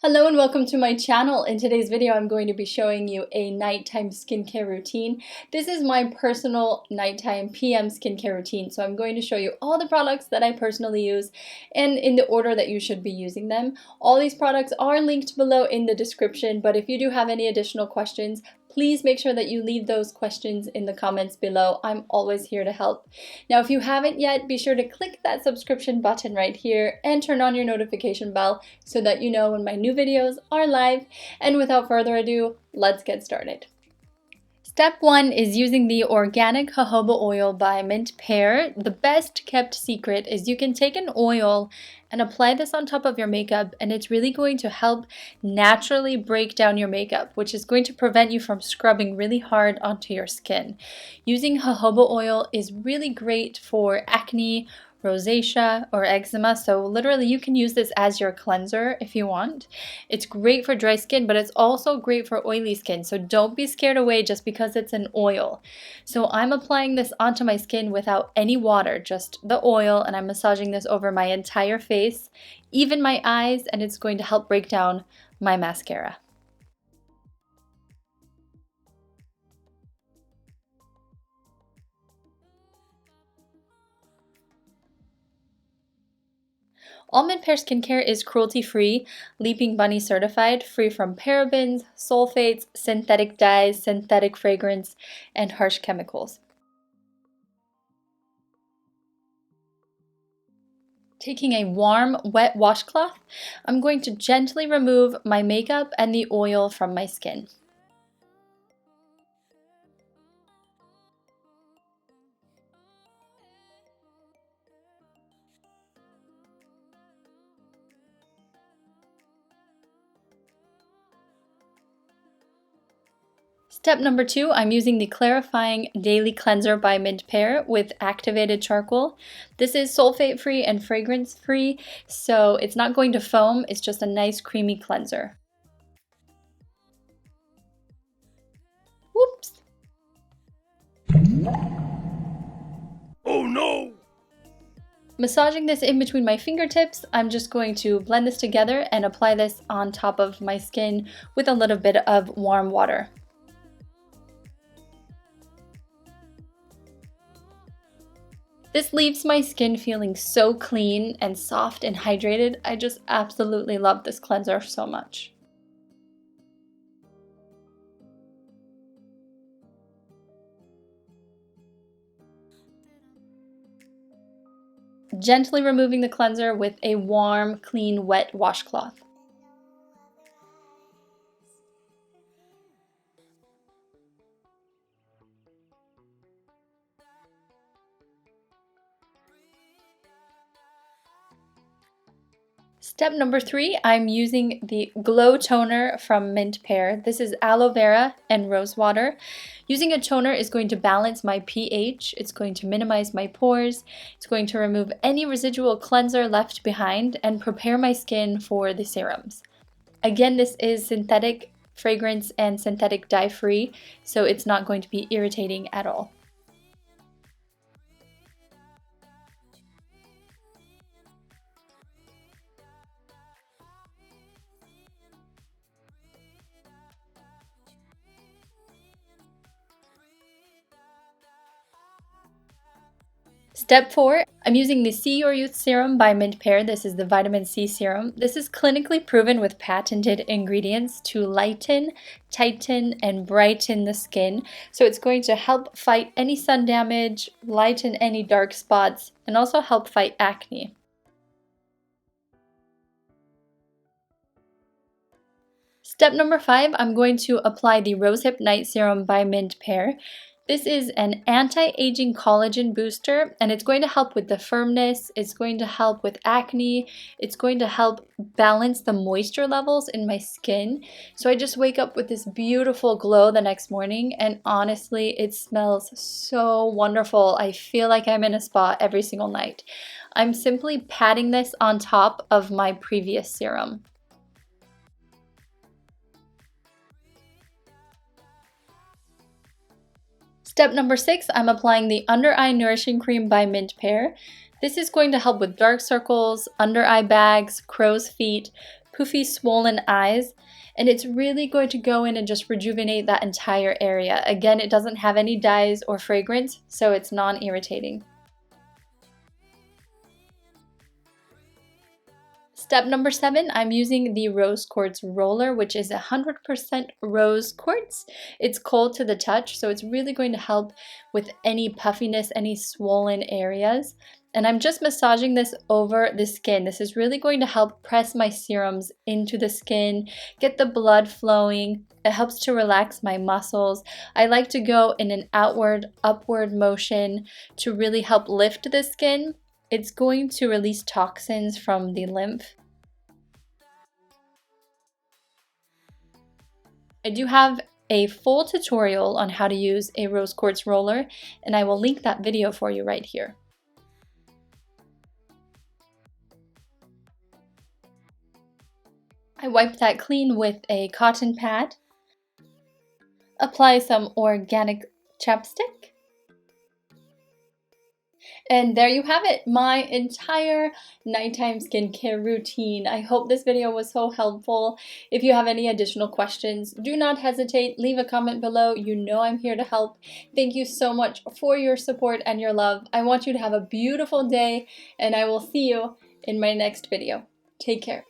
Hello and welcome to my channel. In today's video, I'm going to be showing you a nighttime skincare routine. This is my personal nighttime PM skincare routine. So I'm going to show you all the products that I personally use and in the order that you should be using them. All these products are linked below in the description, but if you do have any additional questions, please make sure that you leave those questions in the comments below. I'm always here to help. Now, if you haven't yet, be sure to click that subscription button right here and turn on your notification bell so that you know when my new videos are live. And without further ado, let's get started. Step 1 is using the organic jojoba oil by Mint Pear. The best kept secret is you can take an oil and apply this on top of your makeup, and it's really going to help naturally break down your makeup, which is going to prevent you from scrubbing really hard onto your skin. Using jojoba oil is really great for acne, rosacea, or eczema, so literally you can use this as your cleanser if you want. It's great for dry skin, but it's also great for oily skin, so don't be scared away just because it's an oil. So I'm applying this onto my skin without any water, just the oil, and I'm massaging this over my entire face, even my eyes, and it's going to help break down my mascara. Mint Pear skincare is cruelty-free, Leaping Bunny certified, free from parabens, sulfates, synthetic dyes, synthetic fragrance, and harsh chemicals. Taking a warm, wet washcloth, I'm going to gently remove my makeup and the oil from my skin. Step number 2, I'm using the Clarifying Daily Cleanser by Mint Pear with activated charcoal. This is sulfate-free and fragrance-free, so it's not going to foam, it's just a nice creamy cleanser. Whoops! Oh no! Massaging this in between my fingertips, I'm just going to blend this together and apply this on top of my skin with a little bit of warm water. This leaves my skin feeling so clean and soft and hydrated. I just absolutely love this cleanser so much. Gently removing the cleanser with a warm, clean, wet washcloth. Step number 3, I'm using the Glow Toner from Mint Pear. This is aloe vera and rose water. Using a toner is going to balance my pH, it's going to minimize my pores, it's going to remove any residual cleanser left behind, and prepare my skin for the serums. Again, this is synthetic fragrance and synthetic dye free, so it's not going to be irritating at all. Step 4, I'm using the See Your Youth Serum by Mint Pear. This is the vitamin C serum. This is clinically proven with patented ingredients to lighten, tighten, and brighten the skin. So it's going to help fight any sun damage, lighten any dark spots, and also help fight acne. Step number 5, I'm going to apply the Rosehip Night Serum by Mint Pear. This is an anti-aging collagen booster, and it's going to help with the firmness, it's going to help with acne, it's going to help balance the moisture levels in my skin. So I just wake up with this beautiful glow the next morning, and honestly, it smells so wonderful. I feel like I'm in a spa every single night. I'm simply patting this on top of my previous serum. Step number 6, I'm applying the Under Eye Nourishing Cream by Mint Pear. This is going to help with dark circles, under eye bags, crow's feet, poofy, swollen eyes. And it's really going to go in and just rejuvenate that entire area. Again, it doesn't have any dyes or fragrance, so it's non-irritating. Step number 7, I'm using the Rose Quartz roller, which is 100% rose quartz. It's cold to the touch, so it's really going to help with any puffiness, any swollen areas. And I'm just massaging this over the skin. This is really going to help press my serums into the skin, get the blood flowing. It helps to relax my muscles. I like to go in an outward, upward motion to really help lift the skin. It's going to release toxins from the lymph. I do have a full tutorial on how to use a rose quartz roller, and I will link that video for you right here. I wipe that clean with a cotton pad. Apply some organic chapstick. And there you have it, my entire nighttime skincare routine. I hope this video was so helpful. If you have any additional questions, do not hesitate. Leave a comment below. You know I'm here to help. Thank you so much for your support and your love. I want you to have a beautiful day, and I will see you in my next video. Take care.